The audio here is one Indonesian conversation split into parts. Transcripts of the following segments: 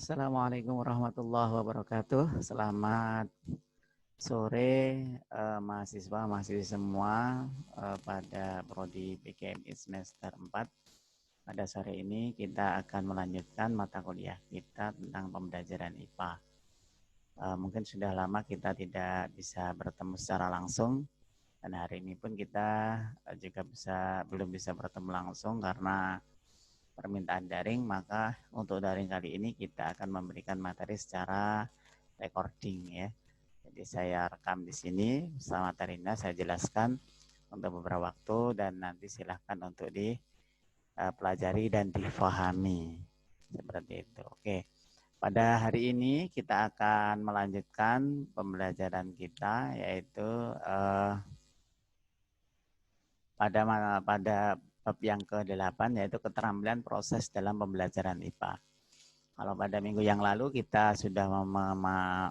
Assalamualaikum warahmatullahi wabarakatuh. Selamat sore mahasiswa-mahasiswi semua pada prodi PKMI semester 4. Pada sore ini kita akan melanjutkan mata kuliah kita tentang pembelajaran IPA. Mungkin sudah lama kita tidak bisa bertemu secara langsung, dan hari ini pun kita juga belum bisa bertemu langsung karena permintaan daring. Maka untuk daring kali ini kita akan memberikan materi secara recording ya. Jadi saya rekam di sini bersama Tarina, saya jelaskan untuk beberapa waktu dan nanti silahkan untuk dipelajari dan difahami. Seperti itu. Oke. Pada hari ini kita akan melanjutkan pembelajaran kita, yaitu pada bab yang ke-8, yaitu keterampilan proses dalam pembelajaran IPA. Kalau pada minggu yang lalu kita sudah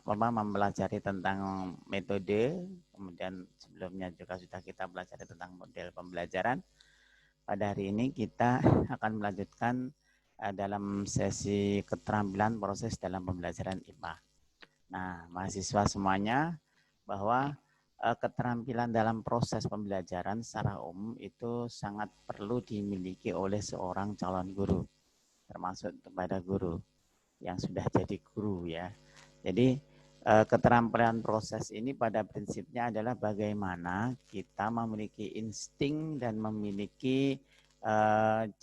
mempelajari tentang metode, kemudian sebelumnya juga sudah kita pelajari tentang model pembelajaran. Pada hari ini kita akan melanjutkan dalam sesi keterampilan proses dalam pembelajaran IPA. Nah, mahasiswa semuanya, bahwa keterampilan dalam proses pembelajaran secara umum itu sangat perlu dimiliki oleh seorang calon guru, termasuk kepada guru yang sudah jadi guru ya. Jadi keterampilan proses ini pada prinsipnya adalah bagaimana kita memiliki insting dan memiliki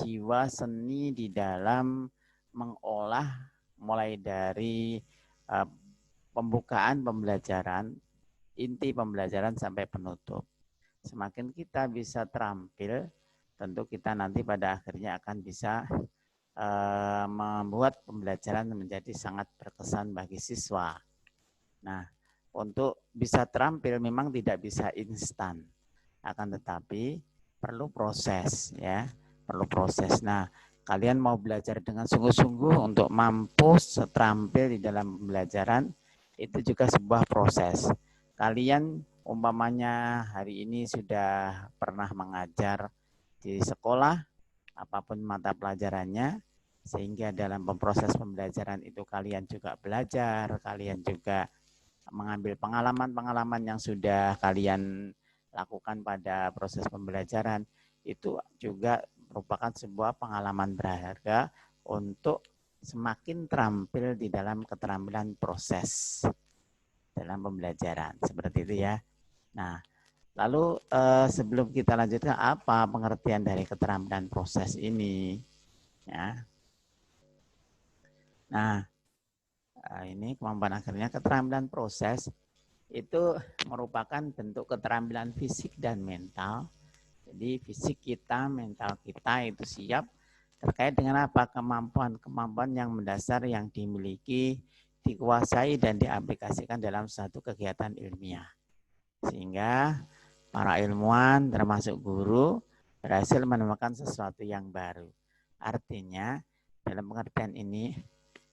jiwa seni di dalam mengolah mulai dari pembukaan pembelajaran, inti pembelajaran sampai penutup. Semakin kita bisa terampil, tentu kita nanti pada akhirnya akan bisa membuat pembelajaran menjadi sangat berkesan bagi siswa. Nah, untuk bisa terampil memang tidak bisa instan, akan tetapi perlu proses ya, perlu proses. Nah, kalian mau belajar dengan sungguh-sungguh untuk mampu terampil di dalam pembelajaran, itu juga sebuah proses. Kalian umpamanya hari ini sudah pernah mengajar di sekolah, apapun mata pelajarannya, sehingga dalam proses pembelajaran itu kalian juga belajar, kalian juga mengambil pengalaman-pengalaman yang sudah kalian lakukan pada proses pembelajaran. Itu juga merupakan sebuah pengalaman berharga untuk semakin terampil di dalam keterampilan proses dalam pembelajaran. Seperti itu ya. Nah, lalu sebelum kita lanjutkan, apa pengertian dari keterampilan proses ini? Ya. Nah, ini kemampuan akhirnya keterampilan proses itu merupakan bentuk keterampilan fisik dan mental. Jadi fisik kita, mental kita itu siap terkait dengan apa? Kemampuan yang mendasar yang dimiliki, dikuasai dan diaplikasikan dalam satu kegiatan ilmiah. Sehingga para ilmuwan termasuk guru berhasil menemukan sesuatu yang baru. Artinya dalam pengertian ini,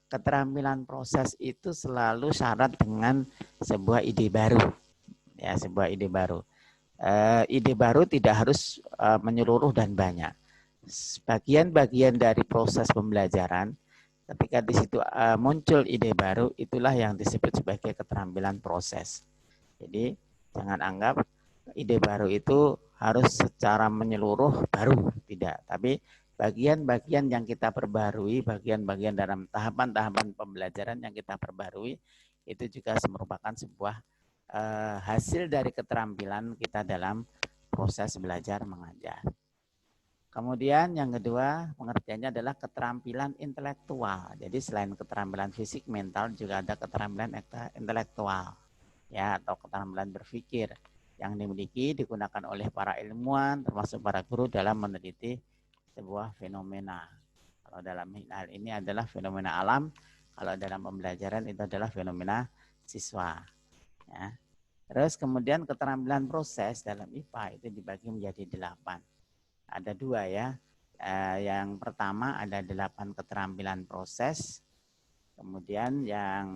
keterampilan proses itu selalu syarat dengan sebuah ide baru. Ya, sebuah ide baru. Ide baru tidak harus menyeluruh dan banyak. Bagian-bagian dari proses pembelajaran, ketika di situ muncul ide baru, itulah yang disebut sebagai keterampilan proses. Jadi jangan anggap ide baru itu harus secara menyeluruh baru, tidak. Tapi bagian-bagian yang kita perbarui, bagian-bagian dalam tahapan-tahapan pembelajaran yang kita perbarui, itu juga merupakan sebuah hasil dari keterampilan kita dalam proses belajar mengajar. Kemudian yang kedua pengertiannya adalah keterampilan intelektual. Jadi selain keterampilan fisik, mental, juga ada keterampilan intelektual ya, atau keterampilan berpikir yang dimiliki digunakan oleh para ilmuwan termasuk para guru dalam meneliti sebuah fenomena. Kalau dalam hal ini adalah fenomena alam, kalau dalam pembelajaran itu adalah fenomena siswa. Ya. Terus kemudian keterampilan proses dalam IPA itu dibagi menjadi 8. Ada 2 ya. Yang pertama ada 8 keterampilan proses. Kemudian yang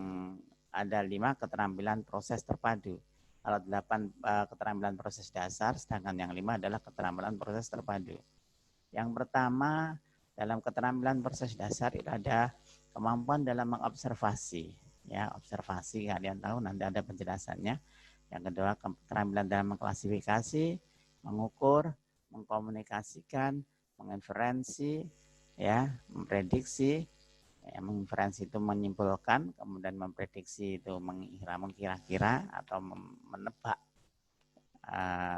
ada 5 keterampilan proses terpadu. Kalau 8 keterampilan proses dasar, sedangkan yang 5 adalah keterampilan proses terpadu. Yang pertama dalam keterampilan proses dasar itu ada kemampuan dalam mengobservasi. Ya, observasi kalian tahu nanti ada penjelasannya. Yang kedua, keterampilan dalam mengklasifikasi, mengukur, mengkomunikasikan, menginferensi, ya, memprediksi. Ya, menginferensi itu menyimpulkan, kemudian memprediksi itu mengkira-kira atau menebak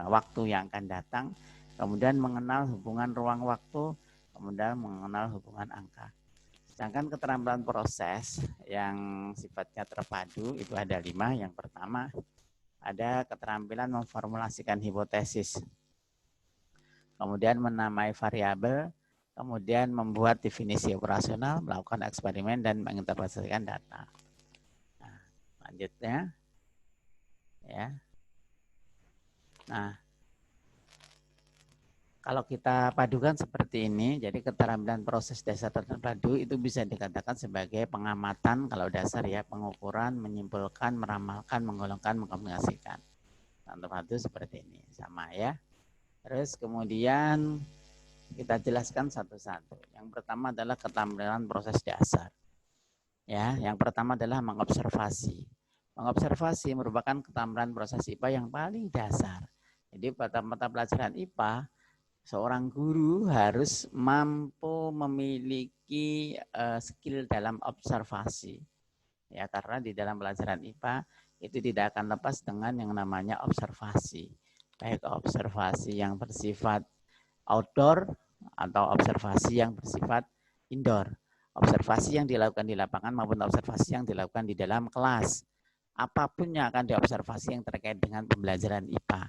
waktu yang akan datang, kemudian mengenal hubungan ruang waktu, kemudian mengenal hubungan angka. Sedangkan keterampilan proses yang sifatnya terpadu itu ada 5. Yang pertama ada keterampilan memformulasikan hipotesis, kemudian menamai variabel, kemudian membuat definisi operasional, melakukan eksperimen, dan menginterpretasikan data. Nah, selanjutnya, ya. Nah, kalau kita padukan seperti ini, jadi keterampilan proses dasar terpadu itu bisa dikatakan sebagai pengamatan, kalau dasar ya, pengukuran, menyimpulkan, meramalkan, menggolongkan, mengkomunikasikan. Terpadu seperti ini, sama ya. Terus kemudian kita jelaskan satu-satu. Yang pertama adalah keterampilan proses dasar. Ya, yang pertama adalah mengobservasi. Mengobservasi merupakan keterampilan proses IPA yang paling dasar. Jadi pada mata pelajaran IPA, seorang guru harus mampu memiliki skill dalam observasi. Ya, karena di dalam pelajaran IPA itu tidak akan lepas dengan yang namanya observasi. Baik observasi yang bersifat outdoor atau observasi yang bersifat indoor. Observasi yang dilakukan di lapangan maupun observasi yang dilakukan di dalam kelas. Apapun yang akan diobservasi yang terkait dengan pembelajaran IPA.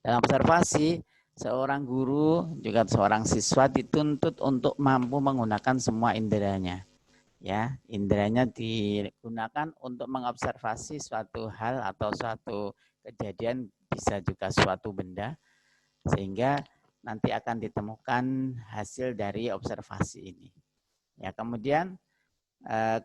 Dalam observasi, seorang guru juga seorang siswa dituntut untuk mampu menggunakan semua inderanya. Ya, inderanya digunakan untuk mengobservasi suatu hal atau suatu kejadian, bisa juga suatu benda, sehingga nanti akan ditemukan hasil dari observasi ini. Ya, kemudian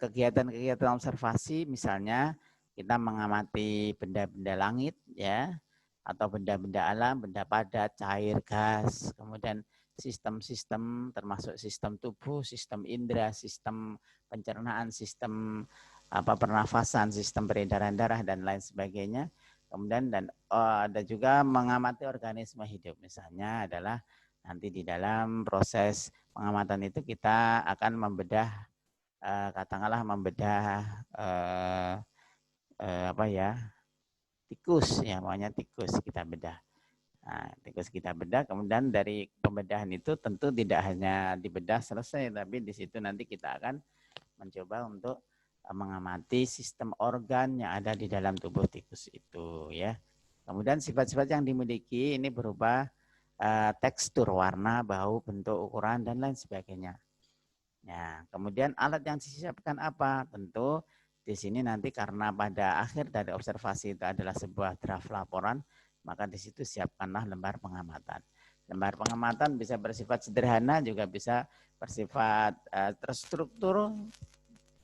kegiatan-kegiatan observasi misalnya kita mengamati benda-benda langit ya, atau benda-benda alam, benda padat, cair, gas, kemudian sistem-sistem termasuk sistem tubuh, sistem indera, sistem pencernaan, sistem pernafasan, sistem peredaran darah dan lain sebagainya. Kemudian dan ada juga mengamati organisme hidup. Misalnya adalah nanti di dalam proses pengamatan itu kita akan membedah katakanlah membedah tikus ya, maunya tikus kita bedah. Nah, tikus kita bedah, kemudian dari pembedahan itu tentu tidak hanya dibedah selesai, tapi di situ nanti kita akan mencoba untuk mengamati sistem organ yang ada di dalam tubuh tikus itu ya. Kemudian sifat-sifat yang dimiliki ini berupa tekstur, warna, bau, bentuk, ukuran dan lain sebagainya. Ya, kemudian alat yang disiapkan apa? Tentu di sini nanti karena pada akhir dari observasi itu adalah sebuah draft laporan, maka di situ siapkanlah lembar pengamatan. Lembar pengamatan bisa bersifat sederhana, juga bisa bersifat terstruktur.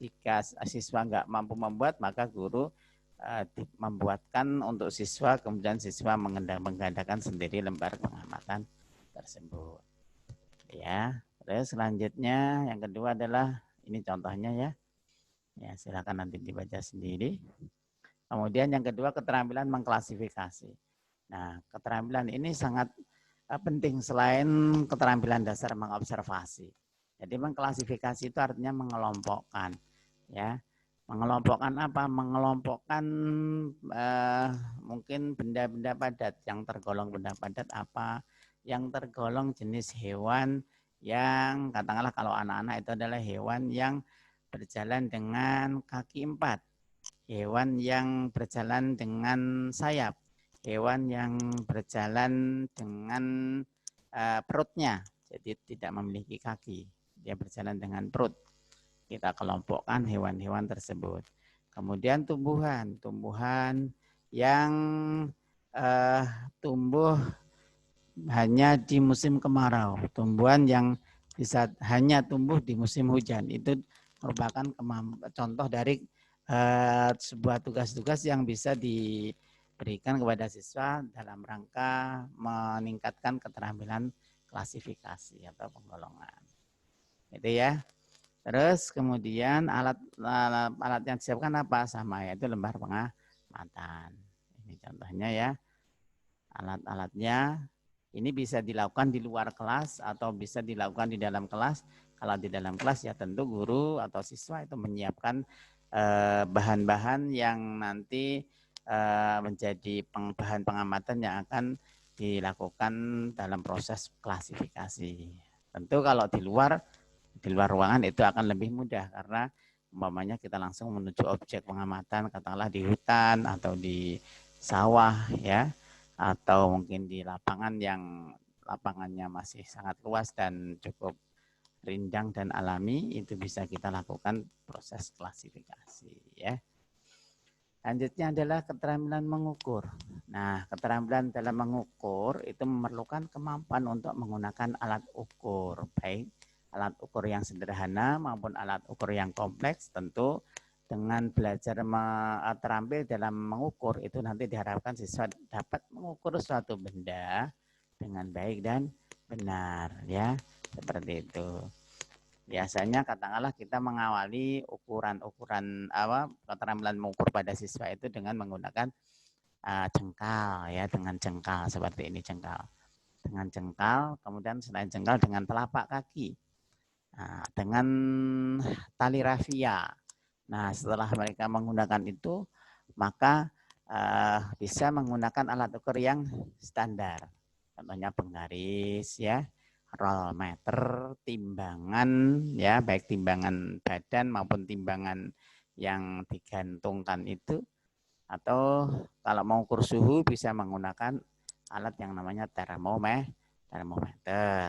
Jika siswa nggak mampu membuat, maka guru membuatkan untuk siswa, kemudian siswa menggandakan sendiri lembar pengamatan tersebut. Ya. Terus selanjutnya yang kedua adalah ini contohnya ya. Ya, silakan nanti dibaca sendiri. Kemudian yang kedua keterampilan mengklasifikasi. Nah, keterampilan ini sangat penting selain keterampilan dasar mengobservasi. Jadi mengklasifikasi itu artinya mengelompokkan ya. Mengelompokkan apa? Mengelompokkan mungkin benda-benda padat, yang tergolong benda padat apa, yang tergolong jenis hewan yang katakanlah kalau anak-anak itu adalah hewan yang berjalan dengan kaki 4, hewan yang berjalan dengan sayap, hewan yang berjalan dengan perutnya, jadi tidak memiliki kaki, dia berjalan dengan perut. Kita kelompokkan hewan-hewan tersebut. Kemudian tumbuhan yang tumbuh hanya di musim kemarau, tumbuhan yang bisa hanya tumbuh di musim hujan, itu merupakan contoh dari sebuah tugas-tugas yang bisa diberikan kepada siswa dalam rangka meningkatkan keterampilan klasifikasi atau penggolongan. Itu ya. Terus kemudian alat yang disiapkan apa? Sama, yaitu lembar pengamatan. Ini contohnya ya. Alat-alatnya ini bisa dilakukan di luar kelas atau bisa dilakukan di dalam kelas. Kalau di dalam kelas ya tentu guru atau siswa itu menyiapkan bahan-bahan yang nanti menjadi bahan pengamatan yang akan dilakukan dalam proses klasifikasi. Tentu kalau di luar ruangan itu akan lebih mudah karena umpamanya kita langsung menuju objek pengamatan, katakanlah di hutan atau di sawah ya, atau mungkin di lapangan yang lapangannya masih sangat luas dan cukup rindang dan alami, itu bisa kita lakukan proses klasifikasi ya. Selanjutnya adalah keterampilan mengukur. Nah, keterampilan dalam mengukur itu memerlukan kemampuan untuk menggunakan alat ukur, baik alat ukur yang sederhana maupun alat ukur yang kompleks. Tentu dengan belajar terampil dalam mengukur itu nanti diharapkan siswa dapat mengukur suatu benda dengan baik dan benar ya, seperti itu. Biasanya katakanlah kita mengawali ukuran-ukuran keterampilan mengukur pada siswa itu dengan menggunakan jengkal ya, dengan jengkal seperti ini, jengkal. Dengan jengkal, kemudian selain jengkal dengan telapak kaki. Nah, dengan tali rafia. Nah, setelah mereka menggunakan itu, maka bisa menggunakan alat ukur yang standar. Contohnya penggaris ya, roll meter, timbangan ya, baik timbangan badan maupun timbangan yang digantungkan itu, atau kalau mau ukur suhu bisa menggunakan alat yang namanya termometer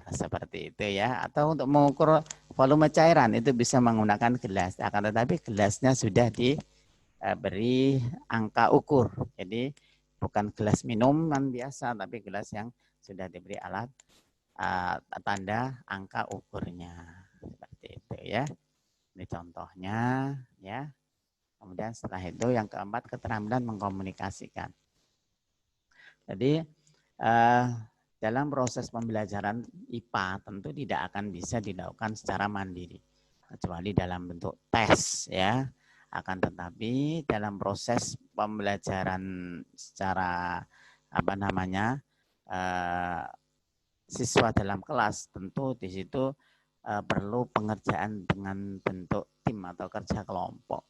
seperti itu ya, atau untuk mengukur volume cairan itu bisa menggunakan gelas, akan tetapi gelasnya sudah diberi angka ukur, jadi bukan gelas minuman biasa tapi gelas yang sudah diberi alat tanda angka ukurnya seperti itu ya. Ini contohnya ya. Kemudian setelah itu yang keempat, keterampilan mengkomunikasikan. Jadi dalam proses pembelajaran IPA tentu tidak akan bisa dilakukan secara mandiri kecuali dalam bentuk tes ya. Akan tetapi dalam proses pembelajaran secara siswa dalam kelas tentu di situ perlu pengerjaan dengan bentuk tim atau kerja kelompok.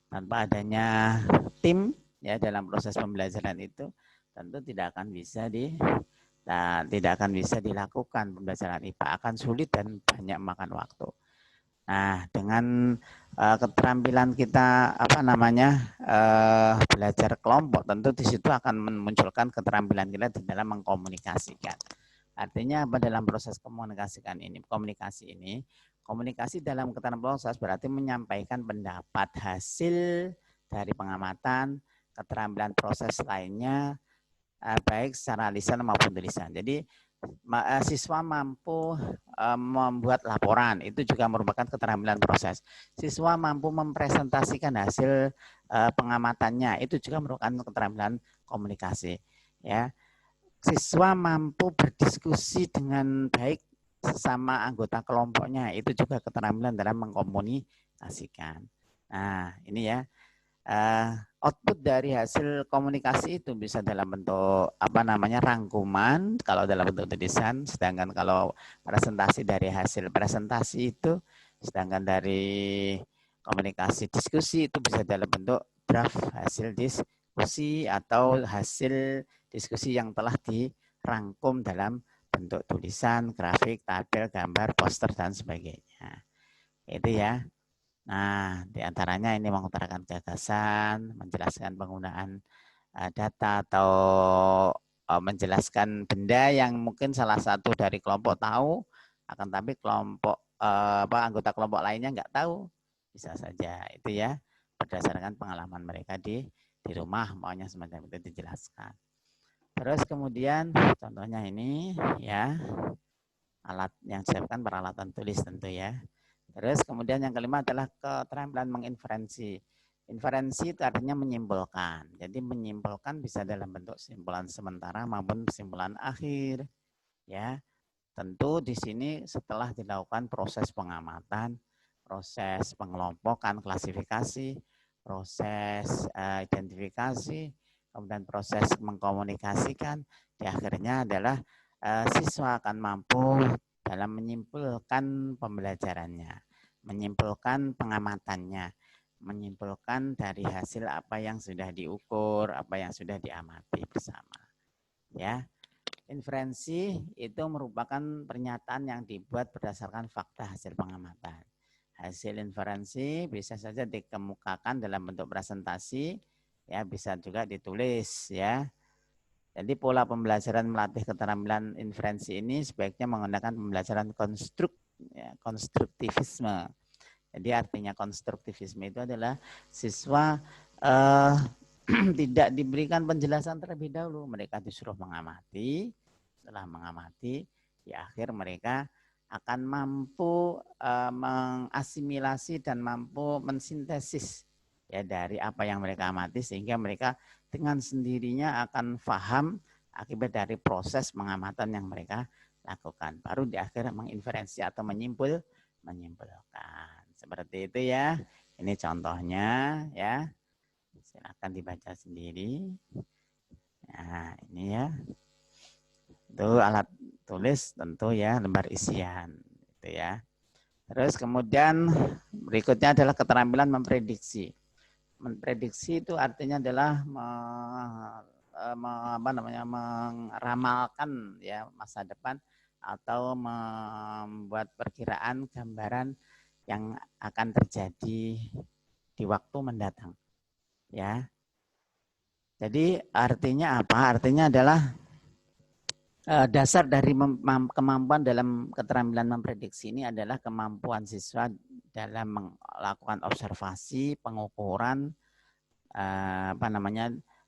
Tanpa adanya tim ya dalam proses pembelajaran itu tentu tidak akan bisa dilakukan pembelajaran IPA, akan sulit dan banyak makan waktu. Nah, dengan keterampilan kita belajar kelompok, tentu di situ akan memunculkan keterampilan kita di dalam mengkomunikasikan. Artinya apa dalam proses komunikasi ini? Komunikasi dalam keterampilan proses berarti menyampaikan pendapat hasil dari pengamatan, keterampilan proses lainnya, baik secara lisan maupun tulisan. Jadi siswa mampu membuat laporan, itu juga merupakan keterampilan proses. Siswa mampu mempresentasikan hasil pengamatannya, itu juga merupakan keterampilan komunikasi. Ya, siswa mampu berdiskusi dengan baik sesama anggota kelompoknya, itu juga keterampilan dalam mengkomunikasikan. Nah, ini ya. Output dari hasil komunikasi itu bisa dalam bentuk rangkuman kalau dalam bentuk tulisan, sedangkan kalau presentasi dari hasil presentasi itu, sedangkan dari komunikasi diskusi itu bisa dalam bentuk draft hasil diskusi atau hasil diskusi yang telah dirangkum dalam bentuk tulisan, grafik, tabel, gambar, poster dan sebagainya. Itu ya. Nah, diantaranya ini mengutarakan gagasan, menjelaskan penggunaan data atau menjelaskan benda yang mungkin salah satu dari kelompok tahu, akan tapi anggota kelompok lainnya nggak tahu, bisa saja itu ya berdasarkan pengalaman mereka di rumah, maunya semacam itu dijelaskan. Terus kemudian contohnya ini ya, alat yang disiapkan peralatan tulis tentu ya. Terus kemudian yang kelima adalah keterampilan menginferensi. Inferensi itu artinya menyimpulkan. Jadi menyimpulkan bisa dalam bentuk simpulan sementara maupun kesimpulan akhir. Ya, tentu di sini setelah dilakukan proses pengamatan, proses pengelompokan, klasifikasi, proses identifikasi, kemudian proses mengkomunikasikan. Di akhirnya adalah siswa akan mampu dalam menyimpulkan pembelajarannya, menyimpulkan pengamatannya, menyimpulkan dari hasil apa yang sudah diukur, apa yang sudah diamati bersama. Ya, inferensi itu merupakan pernyataan yang dibuat berdasarkan fakta hasil pengamatan. Hasil inferensi bisa saja dikemukakan dalam bentuk presentasi, ya bisa juga ditulis, ya. Jadi pola pembelajaran melatih keterampilan inferensi ini sebaiknya menggunakan pembelajaran konstruktivisme. Jadi artinya konstruktivisme itu adalah siswa tidak diberikan penjelasan terlebih dahulu. Mereka disuruh mengamati. Setelah mengamati, di akhir mereka akan mampu mengasimilasi dan mampu mensintesis ya dari apa yang mereka amati, sehingga mereka dengan sendirinya akan paham akibat dari proses pengamatan yang mereka lakukan. Baru di akhir menginferensi atau menyimpulkan. Seperti itu ya. Ini contohnya ya. Silakan dibaca sendiri. Nah, ini ya. Itu alat tulis tentu ya, lembar isian itu ya. Terus kemudian berikutnya adalah keterampilan memprediksi. Memprediksi itu artinya adalah meramalkan ya masa depan atau membuat perkiraan gambaran yang akan terjadi di waktu mendatang. Ya. Jadi artinya apa? Artinya adalah dasar dari kemampuan dalam keterampilan memprediksi ini adalah kemampuan siswa dalam melakukan observasi, pengukuran,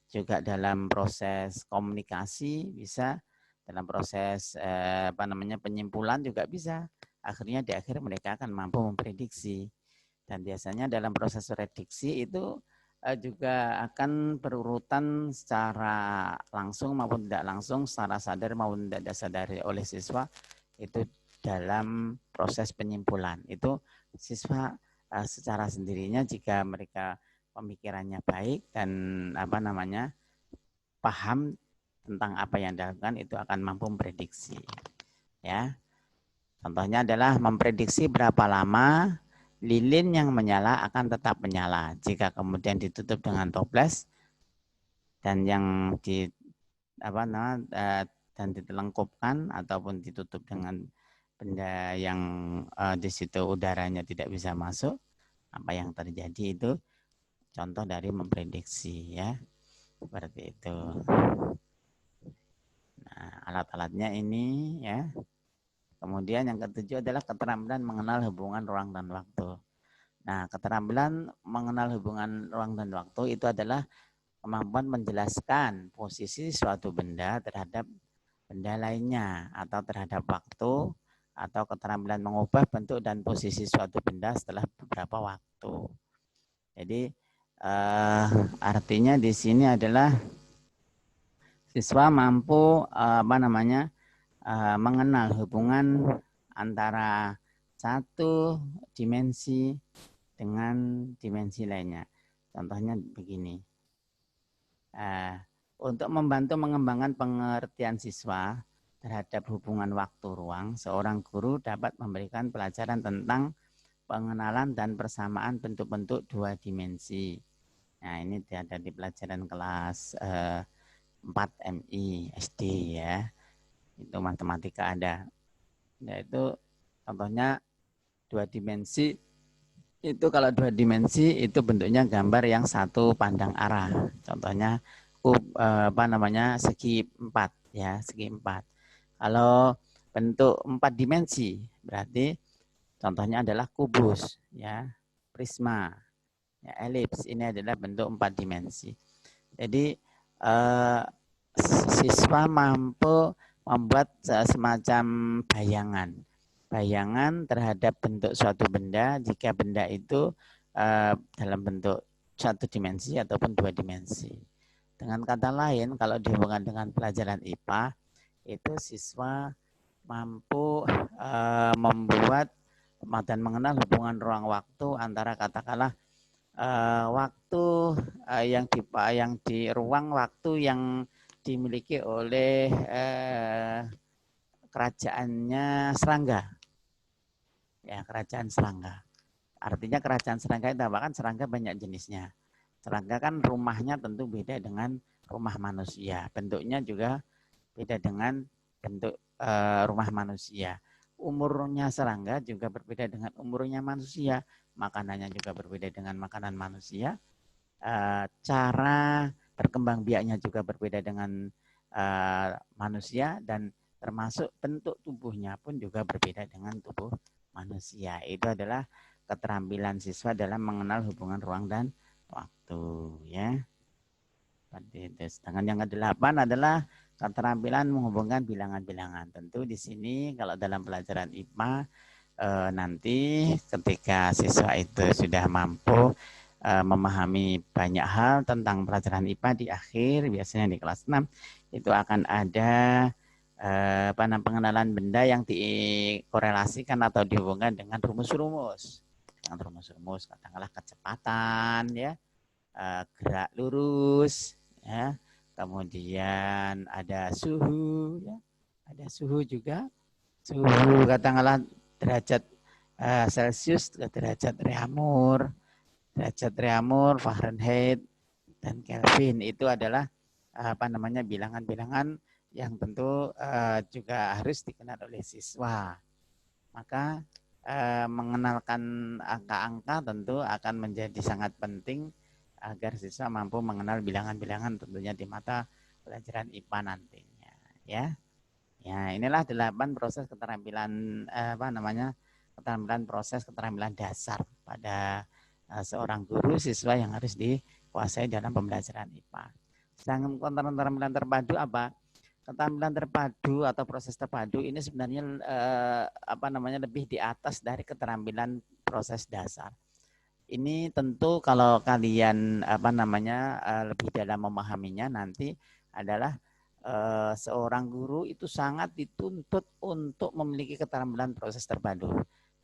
juga dalam proses komunikasi bisa, dalam proses penyimpulan juga bisa. Akhirnya di akhir mereka akan mampu memprediksi. Dan biasanya dalam proses prediksi itu juga akan berurutan secara langsung maupun tidak langsung, secara sadar maupun tidak disadari oleh siswa itu dalam proses penyimpulan. Itu siswa secara sendirinya jika mereka pemikirannya baik dan paham tentang apa yang dilakukan itu akan mampu memprediksi. Ya. Contohnya adalah memprediksi berapa lama lilin yang menyala akan tetap menyala. Jika kemudian ditutup dengan toples dan yang dan ditelengkupkan ataupun ditutup dengan benda yang di situ udaranya tidak bisa masuk, apa yang terjadi itu contoh dari memprediksi ya. Seperti itu. Nah, alat-alatnya ini ya. Kemudian yang ketujuh adalah keterampilan mengenal hubungan ruang dan waktu. Nah, keterampilan mengenal hubungan ruang dan waktu itu adalah kemampuan menjelaskan posisi suatu benda terhadap benda lainnya atau terhadap waktu, atau keterampilan mengubah bentuk dan posisi suatu benda setelah beberapa waktu. Jadi artinya di sini adalah siswa mampu mengenal hubungan antara satu dimensi dengan dimensi lainnya. Contohnya begini. Untuk membantu mengembangkan pengertian siswa terhadap hubungan waktu ruang, seorang guru dapat memberikan pelajaran tentang pengenalan dan persamaan bentuk-bentuk dua dimensi. Nah, ini ada di pelajaran kelas 4 MI SD ya. Itu matematika ada. Yaitu contohnya dua dimensi. Itu kalau dua dimensi itu bentuknya gambar yang satu pandang arah. Contohnya segi 4 ya, segi 4. Kalau bentuk 4 dimensi berarti contohnya adalah kubus ya, prisma, ya, elips. Ini adalah bentuk 4 dimensi. Jadi siswa mampu membuat semacam bayangan terhadap bentuk suatu benda jika benda itu dalam bentuk satu dimensi ataupun dua dimensi. Dengan kata lain, kalau dihubungkan dengan pelajaran IPA, itu siswa mampu membuat dan mengenal hubungan ruang waktu antara katakanlah waktu yang di ruang waktu yang dimiliki oleh kerajaannya Serangga. Ya, kerajaan Serangga. Artinya kerajaan Serangga itu bahkan Serangga banyak jenisnya. Serangga kan rumahnya tentu beda dengan rumah manusia. Bentuknya juga beda dengan bentuk rumah manusia. Umurnya serangga juga berbeda dengan umurnya manusia. Makanannya juga berbeda dengan makanan manusia. Cara berkembang biaknya juga berbeda dengan manusia, dan termasuk bentuk tubuhnya pun juga berbeda dengan tubuh manusia. Itu adalah keterampilan siswa dalam mengenal hubungan ruang dan waktu, ya. Sedangkan yang ke-8 adalah keterampilan menghubungkan bilangan-bilangan. Tentu di sini kalau dalam pelajaran IPA nanti ketika siswa itu sudah mampu memahami banyak hal tentang pelajaran IPA di akhir, biasanya di kelas 6 itu akan ada pengenalan benda yang dikorelasikan atau dihubungkan dengan rumus-rumus. Dengan rumus-rumus katakanlah kecepatan, ya, gerak lurus, ya, kemudian ada suhu, ya, ada suhu juga, suhu katakanlah derajat Celcius ke derajat Reaumur, Fahrenheit, dan Kelvin. Itu adalah bilangan-bilangan yang tentu juga harus dikenal oleh siswa. Maka mengenalkan angka-angka tentu akan menjadi sangat penting agar siswa mampu mengenal bilangan-bilangan tentunya di mata pelajaran IPA nantinya, ya. Ya, inilah 8 proses keterampilan keterampilan proses keterampilan dasar pada seorang guru siswa yang harus dikuasai dalam pembelajaran IPA. Sedangkan keterampilan terpadu apa? Keterampilan terpadu atau proses terpadu ini sebenarnya lebih di atas dari keterampilan proses dasar. Ini tentu kalau kalian lebih dalam memahaminya nanti adalah seorang guru itu sangat dituntut untuk memiliki keterampilan proses terpadu.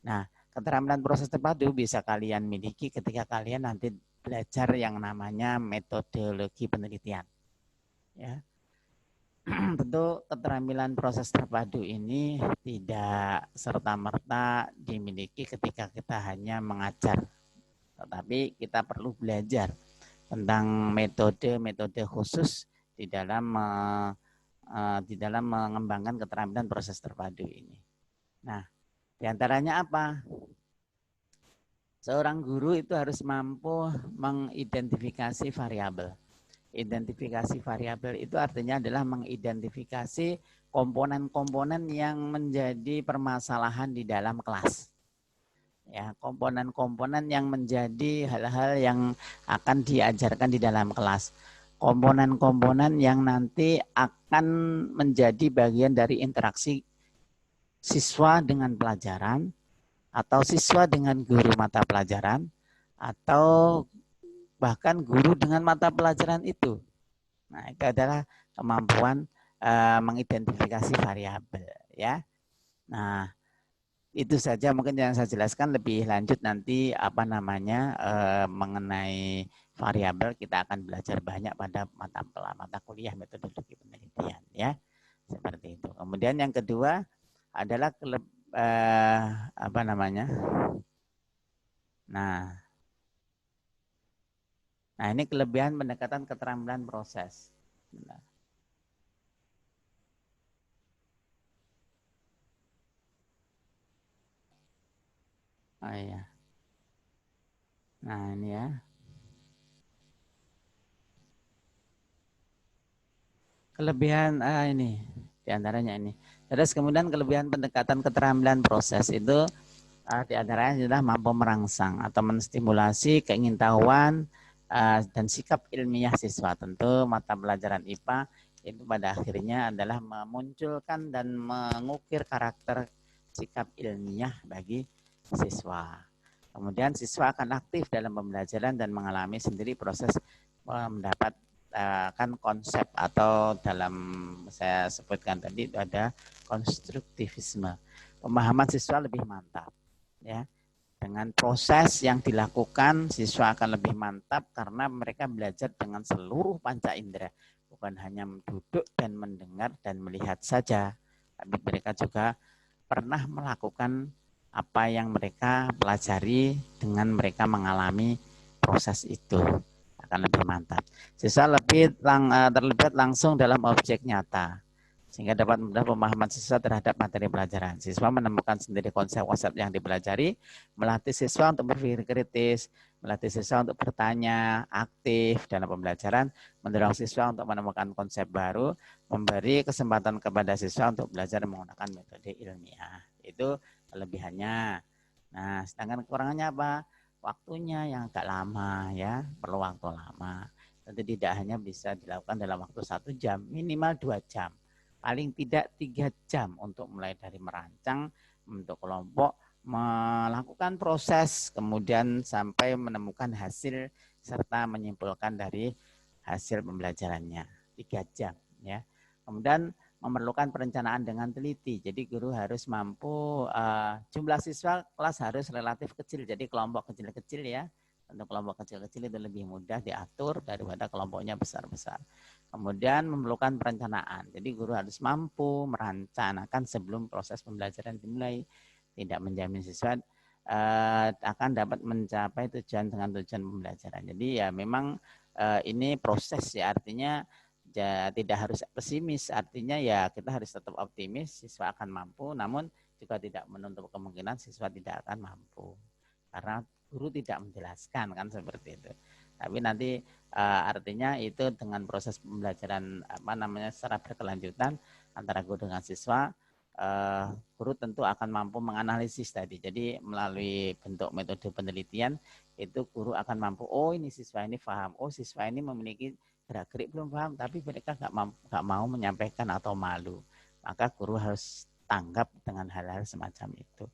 Nah, keterampilan proses terpadu bisa kalian miliki ketika kalian nanti belajar yang namanya metodologi penelitian. Ya. Tentu keterampilan proses terpadu ini tidak serta-merta dimiliki ketika kita hanya mengajar. Tetapi kita perlu belajar tentang metode-metode khusus di dalam mengembangkan keterampilan proses terpadu ini. Nah, diantaranya apa? Seorang guru itu harus mampu mengidentifikasi variabel. Identifikasi variabel itu artinya adalah mengidentifikasi komponen-komponen yang menjadi permasalahan di dalam kelas. Ya, komponen-komponen yang menjadi hal-hal yang akan diajarkan di dalam kelas. Komponen-komponen yang nanti akan menjadi bagian dari interaksi siswa dengan pelajaran, atau siswa dengan guru mata pelajaran, atau bahkan guru dengan mata pelajaran itu. Nah, itu adalah kemampuan mengidentifikasi variabel, ya. Nah, itu saja mungkin yang saya jelaskan. Lebih lanjut nanti mengenai variabel kita akan belajar banyak pada mata kuliah metodologi penelitian, ya. Seperti itu. Kemudian yang kedua adalah Nah, ini kelebihan pendekatan keterampilan proses. Oh iya. Nah, ini ya. Kelebihan ini diantaranya ini. Terus kemudian kelebihan pendekatan keterampilan proses itu diantaranya adalah mampu merangsang atau menstimulasi keingintahuan dan sikap ilmiah siswa. Tentu mata pelajaran IPA itu pada akhirnya adalah memunculkan dan mengukir karakter sikap ilmiah bagi siswa. Kemudian siswa akan aktif dalam pembelajaran dan mengalami sendiri proses mendapatkan konsep, atau dalam saya sebutkan tadi itu ada konstruktivisme. Pemahaman siswa lebih mantap. ya. Dengan proses yang dilakukan, siswa akan lebih mantap karena mereka belajar dengan seluruh panca indera. Bukan hanya duduk dan mendengar dan melihat saja, tapi mereka juga pernah melakukan apa yang mereka pelajari dengan mereka mengalami proses itu. Akan lebih mantap. Siswa lebih terlibat langsung dalam objek nyata, sehingga dapat mudah pemahaman siswa terhadap materi pelajaran. Siswa menemukan sendiri konsep-konsep yang dipelajari, melatih siswa untuk berpikir kritis, melatih siswa untuk bertanya, aktif dalam pembelajaran, mendorong siswa untuk menemukan konsep baru, memberi kesempatan kepada siswa untuk belajar menggunakan metode ilmiah. Itu kelebihannya. Nah, sedangkan kekurangannya apa? Waktunya yang agak lama, ya, perlu waktu lama. Tentu tidak hanya bisa dilakukan dalam waktu 1 jam, minimal 2 jam. Paling tidak 3 jam untuk mulai dari merancang untuk kelompok, melakukan proses, kemudian sampai menemukan hasil serta menyimpulkan dari hasil pembelajarannya. 3 jam, ya. Kemudian memerlukan perencanaan dengan teliti. Jadi guru harus mampu, jumlah siswa kelas harus relatif kecil. Jadi kelompok kecil-kecil, ya. Untuk kelompok kecil-kecil itu lebih mudah diatur daripada kelompoknya besar-besar. Kemudian memerlukan perencanaan. Jadi guru harus mampu merencanakan sebelum proses pembelajaran dimulai. Tidak menjamin siswa akan dapat mencapai tujuan dengan tujuan pembelajaran. Jadi ya memang ini proses, ya, artinya ya, tidak harus pesimis. Artinya ya kita harus tetap optimis siswa akan mampu, namun juga tidak menutup kemungkinan siswa tidak akan mampu. Karena guru tidak menjelaskan, kan seperti itu. Tapi nanti artinya itu dengan proses pembelajaran secara berkelanjutan antara guru dengan siswa, guru tentu akan mampu menganalisis tadi. Jadi melalui bentuk metode penelitian itu guru akan mampu, oh ini siswa ini paham, oh siswa ini memiliki gerak-gerik belum paham, tapi mereka nggak mau menyampaikan atau malu. Maka guru harus tanggap dengan hal-hal semacam itu,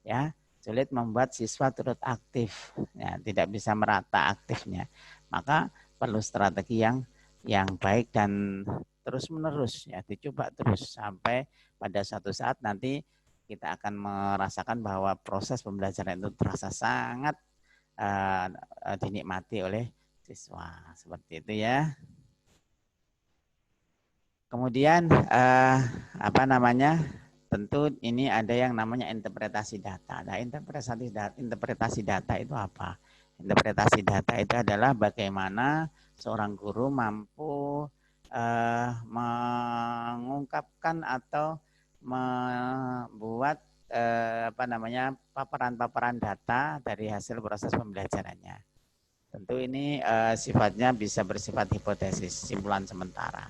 ya. Sulit membuat siswa turut aktif, ya, tidak bisa merata aktifnya. Maka perlu strategi yang baik dan terus menerus, ya, dicoba terus sampai pada suatu saat nanti kita akan merasakan bahwa proses pembelajaran itu terasa sangat dinikmati oleh siswa, seperti itu, ya. Kemudian tentu ini ada yang namanya interpretasi data. Nah, interpretasi data itu apa? Interpretasi data itu adalah bagaimana seorang guru mampu mengungkapkan atau membuat paparan-paparan data dari hasil proses pembelajarannya. Tentu ini sifatnya bisa bersifat hipotesis, simpulan sementara.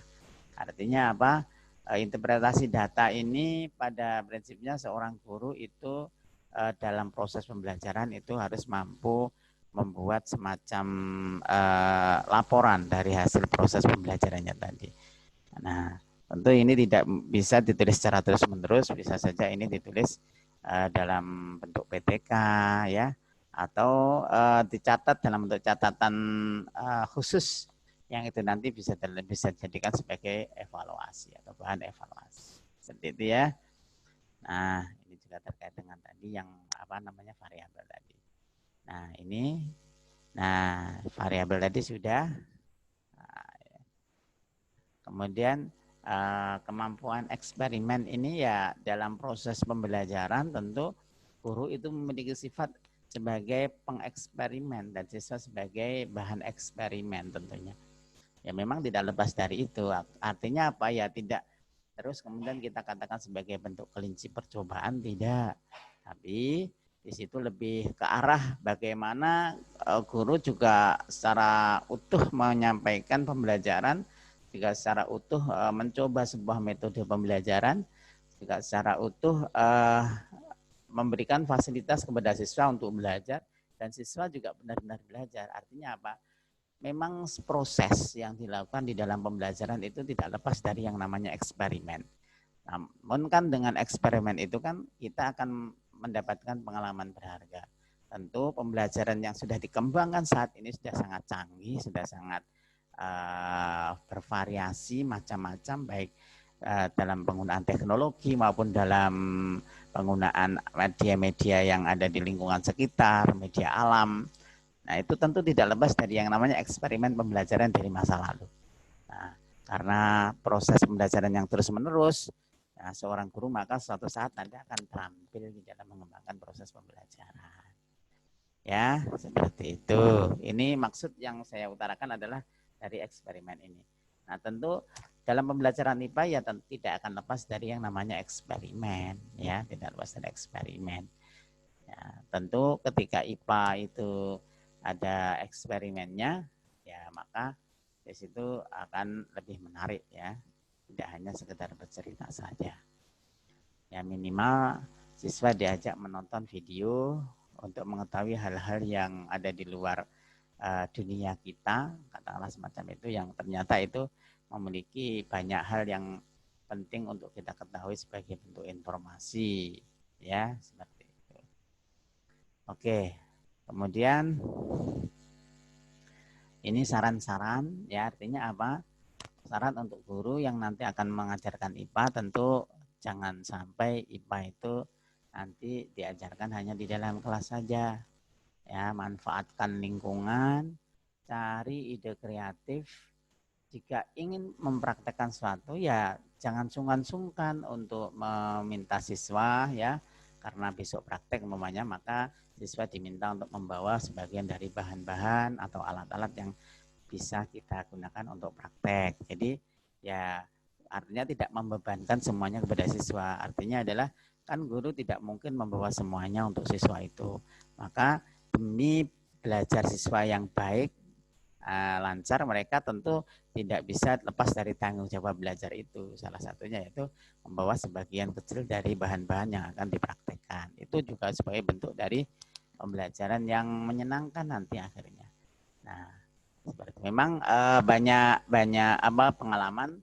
Artinya apa? Interpretasi data ini pada prinsipnya seorang guru itu dalam proses pembelajaran itu harus mampu membuat semacam laporan dari hasil proses pembelajarannya tadi. Nah, tentu ini tidak bisa ditulis secara terus-menerus, bisa saja ini ditulis dalam bentuk PTK, ya, atau dicatat dalam bentuk catatan khusus yang itu nanti bisa dijadikan sebagai evaluasi atau bahan evaluasi. Seperti itu, ya. Nah, ini juga terkait dengan tadi yang variabel tadi. Nah, ini variabel tadi sudah. Nah, kemudian kemampuan eksperimen ini, ya, dalam proses pembelajaran tentu guru itu memiliki sifat sebagai pengeksperimen dan siswa sebagai bahan eksperimen tentunya. Ya memang tidak lepas dari itu. Artinya apa, ya, tidak terus kemudian kita katakan sebagai bentuk kelinci percobaan, tidak. Tapi di situ lebih ke arah bagaimana guru juga secara utuh menyampaikan pembelajaran, juga secara utuh mencoba sebuah metode pembelajaran, juga secara utuh memberikan fasilitas kepada siswa untuk belajar, dan siswa juga benar-benar belajar. Artinya apa? Memang proses yang dilakukan di dalam pembelajaran itu tidak lepas dari yang namanya eksperimen. Namun kan dengan eksperimen itu kan kita akan mendapatkan pengalaman berharga. Tentu pembelajaran yang sudah dikembangkan saat ini sudah sangat canggih, sudah sangat bervariasi macam-macam, baik dalam penggunaan teknologi maupun dalam penggunaan media-media yang ada di lingkungan sekitar, media alam. Nah, itu tentu tidak lepas dari yang namanya eksperimen pembelajaran dari masa lalu. Nah, karena proses pembelajaran yang terus-menerus, nah, seorang guru maka suatu saat nanti akan terampil di dalam mengembangkan proses pembelajaran. Ya, seperti itu. Ini maksud yang saya utarakan adalah dari eksperimen ini. Nah, tentu dalam pembelajaran IPA ya tidak akan lepas dari yang namanya eksperimen, ya, tidak lepas dari eksperimen. Ya, tentu ketika IPA itu ada eksperimennya, ya maka di situ akan lebih menarik, ya, tidak hanya sekedar bercerita saja. Ya, minimal siswa diajak menonton video untuk mengetahui hal-hal yang ada di luar dunia kita, katakanlah semacam itu, yang ternyata itu memiliki banyak hal yang penting untuk kita ketahui sebagai bentuk informasi, ya, seperti itu. Oke, kemudian ini saran-saran, ya, artinya apa? Saran untuk guru yang nanti akan mengajarkan IPA, tentu jangan sampai IPA itu nanti diajarkan hanya di dalam kelas saja. Ya, manfaatkan lingkungan, cari ide kreatif. Jika ingin mempraktekkan sesuatu, ya jangan sungkan-sungkan untuk meminta siswa, ya, karena besok praktek umpamanya, maka siswa diminta untuk membawa sebagian dari bahan-bahan atau alat-alat yang bisa kita gunakan untuk praktek. Jadi ya artinya tidak membebankan semuanya kepada siswa. Artinya adalah kan guru tidak mungkin membawa semuanya untuk siswa itu. Maka demi belajar siswa yang baik, lancar, mereka tentu tidak bisa lepas dari tanggung jawab belajar itu. Salah satunya yaitu membawa sebagian kecil dari bahan-bahan yang akan dipraktekkan. Itu juga sebagai bentuk dari pembelajaran yang menyenangkan nanti akhirnya. Nah, seperti memang banyak pengalaman.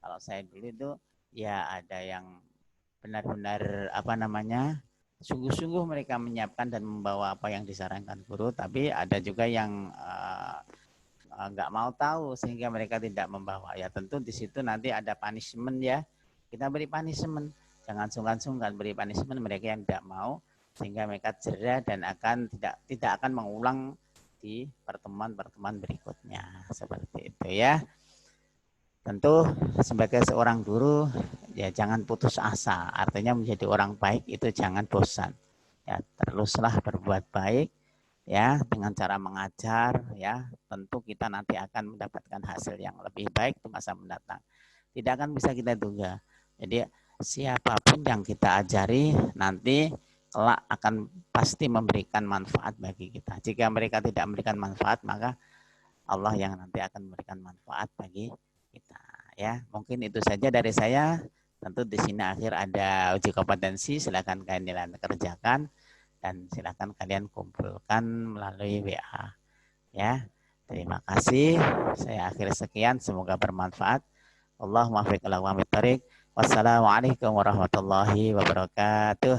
Kalau saya dulu itu ya ada yang benar-benar sungguh-sungguh mereka menyiapkan dan membawa apa yang disarankan guru, tapi ada juga yang nggak mau tahu sehingga mereka tidak membawa. Ya tentu di situ nanti ada punishment, ya, kita beri punishment, jangan sungkan-sungkan beri punishment mereka yang tidak mau, sehingga mereka jera dan tidak akan mengulang di pertemuan-pertemuan berikutnya, seperti itu, ya. Tentu sebagai seorang guru ya jangan putus asa, artinya menjadi orang baik itu jangan bosan, ya, teruslah berbuat baik, ya, dengan cara mengajar, ya, tentu kita nanti akan mendapatkan hasil yang lebih baik di masa mendatang. Tidak akan bisa kita duga. Jadi siapapun yang kita ajari nanti kelak akan pasti memberikan manfaat bagi kita. Jika mereka tidak memberikan manfaat, maka Allah yang nanti akan memberikan manfaat bagi kita, ya. Mungkin itu saja dari saya. Tentu di sini akhir ada uji kompetensi, silakan kalian kerjakan dan silakan kalian kumpulkan melalui WA, ya. Terima kasih. Saya akhir sekian, semoga bermanfaat. Allahumma fiq ala wa thariq. Wassalamualaikum warahmatullahi wabarakatuh.